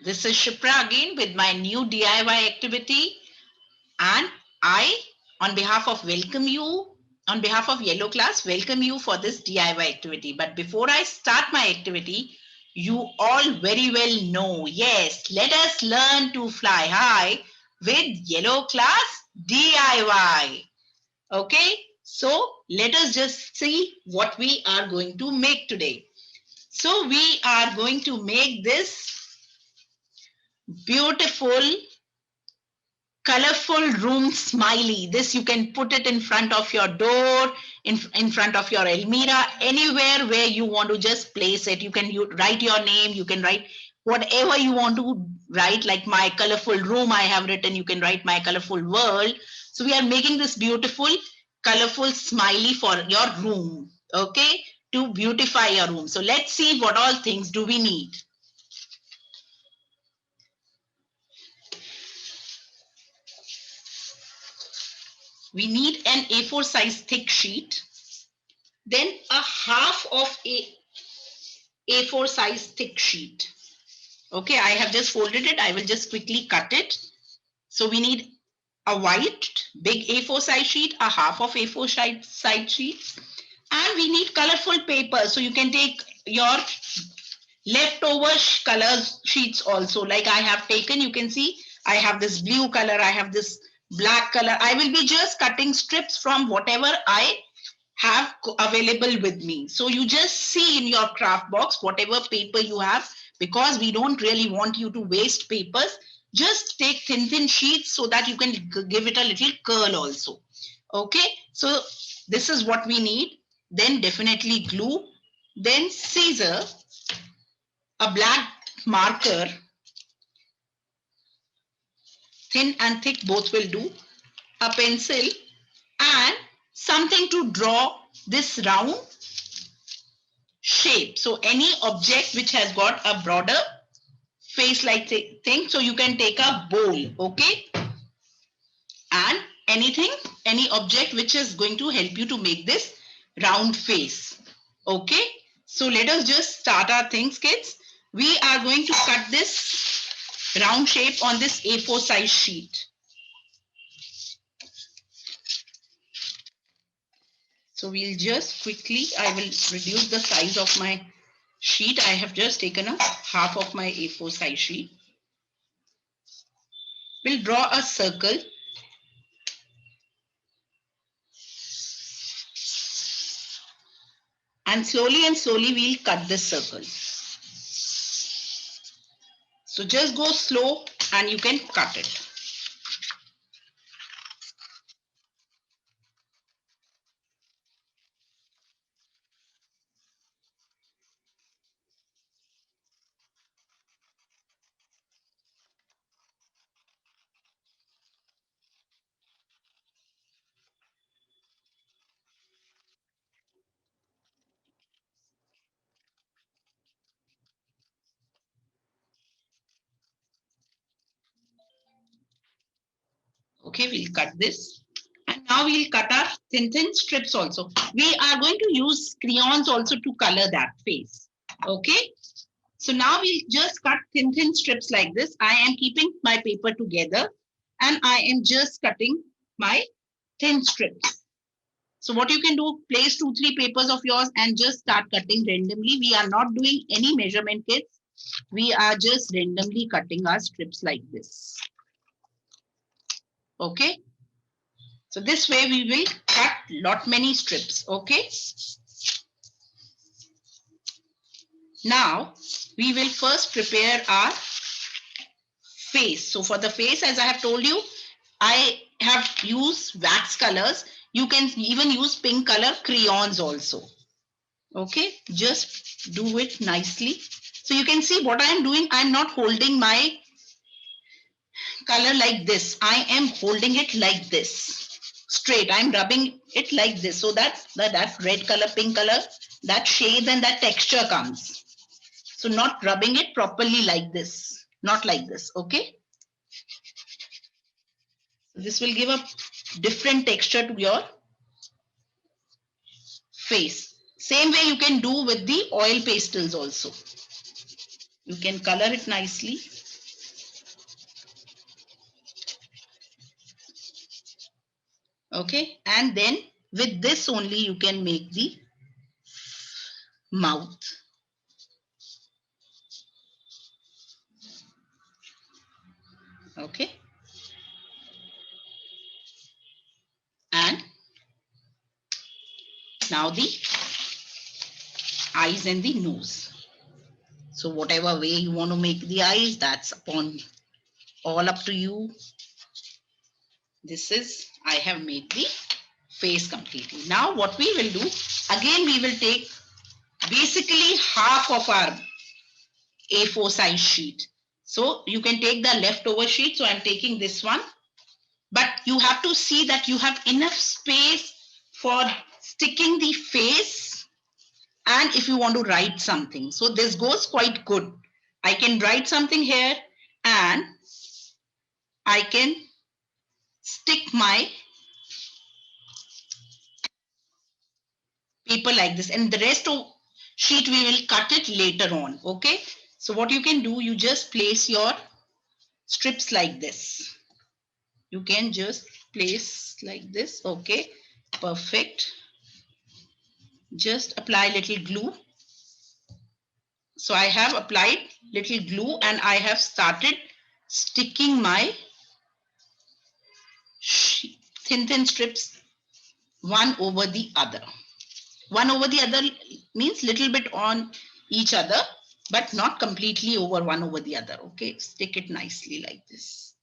This is Shipra again with my new DIY activity, and I, on behalf of Yellow Class, welcome you for this DIY activity. But before I start my activity, you all very well know, yes, let us learn to fly high with Yellow Class DIY. Okay, so let us just see what we are going to make today. So we are going to make this beautiful colorful room smiley. This you can put it in front of your door, in front of your Almira, anywhere where you want to just place it. You can write your name, you can write whatever you want to write, like my colorful room I have written, you can write my colorful world. So we are making this beautiful colorful smiley for your room, okay, to beautify your room. So let's see what all things do we need. We need an A4 size thick sheet, then a half of A4 size thick sheet. Okay, I have just folded it. I will just quickly cut it. So we need a white big A4 size sheet, a half of A4 size sheet, and we need colorful paper. So you can take your leftover colors sheets also, like I have taken. You can see I have this blue color, I have this black color. I will be just cutting strips from whatever I have available with me. So you just see in your craft box whatever paper you have, because we don't really want you to waste papers. Just take thin sheets so that you can give it a little curl also. Okay, so this is what we need. Then definitely glue, then scissor, a black marker, thin and thick both will do, a pencil, and something to draw this round shape. So any object which has got a broader face like thing, so you can take a bowl, okay, and any object which is going to help you to make this round face. Okay, so let us just start our things, kids. We are going to cut this round shape on this A4 size sheet. So we'll just quickly, I will reduce the size of my sheet. I have just taken a half of my A4 size sheet. We'll draw a circle. And slowly we'll cut this circle. So just go slow and you can cut it. Okay, we'll cut this. And now we'll cut our thin strips also. We are going to use crayons also to color that face. Okay. So now we'll just cut thin strips like this. I am keeping my paper together and I am just cutting my thin strips. So what you can do, place 2-3 papers of yours and just start cutting randomly. We are not doing any measurement, kids. We are just randomly cutting our strips like this. Okay. So this way we will cut lot many strips. Okay. Now we will first prepare our face. So for the face, as I have told you, I have used wax colors. You can even use pink color crayons also. Okay, just do it nicely. So you can see what I am doing. I am not holding my color like this. I am holding it like this, straight. I am rubbing it like this, so that red color, pink color, that shade and that texture comes. So not rubbing it properly like this, not like this. Okay. This will give a different texture to your face. Same way you can do with the oil pastels also. You can color it nicely. Okay, and then with this only you can make the mouth. Okay, and now the eyes and the nose. So whatever way you want to make the eyes, that's upon all up to you. This is, I have made the face completely. Now what we will do, again we will take basically half of our A4 size sheet. So you can take the leftover sheet. So I'm taking this one, but you have to see that you have enough space for sticking the face and if you want to write something. So this goes quite good. I can write something here and I can stick my paper like this, and the rest of sheet we will cut it later on. Okay, so what you can do, you just place your strips like this. You can just place like this. Okay, perfect. Just apply little glue. So I have applied little glue and I have started sticking my thin strips one over the other. One over the other means little bit on each other, but not completely over one over the other. Okay, stick it nicely like this.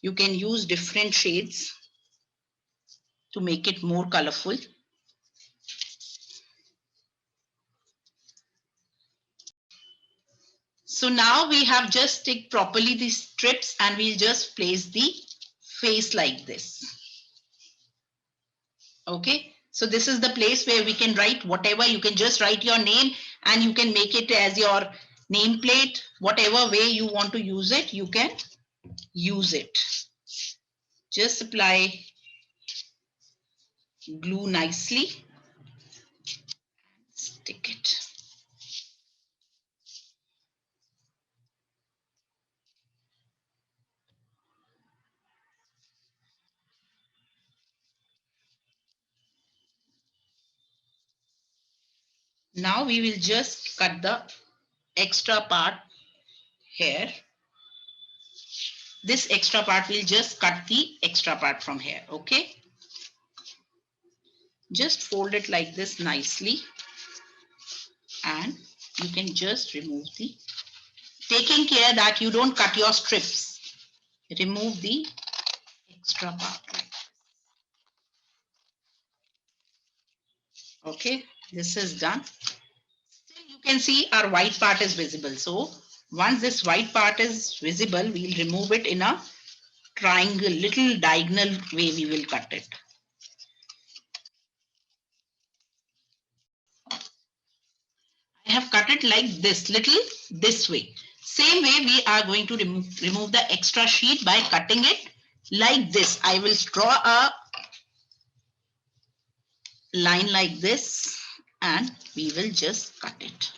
You can use different shades to make it more colorful. So now we have just stick properly these strips and we'll just place the face like this. Okay, so this is the place where we can write whatever. You can just write your name and you can make it as your nameplate. Whatever way you want to use it, you can use it. Just apply glue nicely. Stick it. Now we will just cut the extra part here. This extra part, will just cut the extra part from here. Okay, just fold it like this nicely and you can just remove the, taking care that you don't cut your strips. Remove the extra part. Okay, this is done. Still you can see our white part is visible. So once this white part is visible, we'll remove it in a triangle, little diagonal way we will cut it. I have cut it like this, little this way. Same way we are going to remove the extra sheet by cutting it like this. I will draw a line like this and we will just cut it.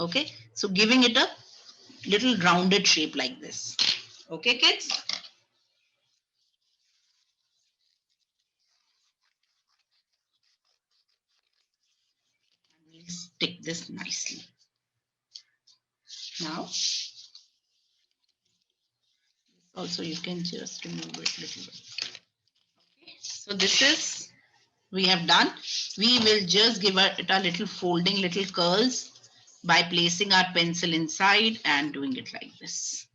Okay, so giving it a little rounded shape like this. Okay, kids? We'll stick this nicely. Now, also you can just remove it a little bit. Okay, so this is, we have done. We will just give it a little folding, little curls by placing our pencil inside and doing it like this.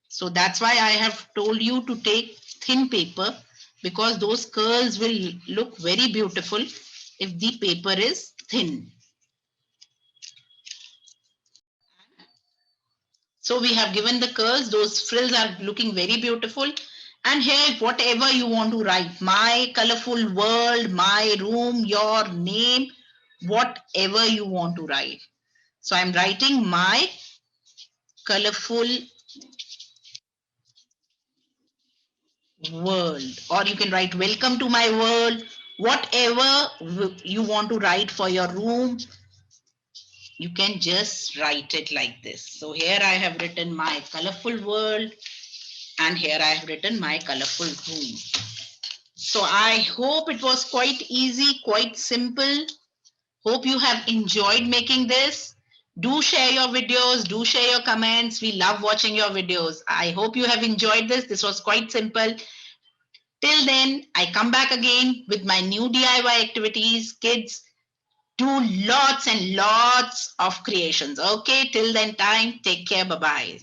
So that's why I have told you to take thin paper, because those curls will look very beautiful if the paper is thin. So we have given the curls, those frills are looking very beautiful. And here, whatever you want to write, my colorful world, my room, your name, whatever you want to write. So I'm writing my colorful world, or you can write welcome to my world. Whatever you want to write for your room, you can just write it like this. So here I have written my colorful world and here I have written my colorful room. So I hope it was quite easy, quite simple. Hope you have enjoyed making this. Do share your videos, do share your comments. We love watching your videos. I hope you have enjoyed this. This was quite simple. Till then, I come back again with my new DIY activities. Kids, do lots and lots of creations. Okay, till then time, take care. Bye-bye.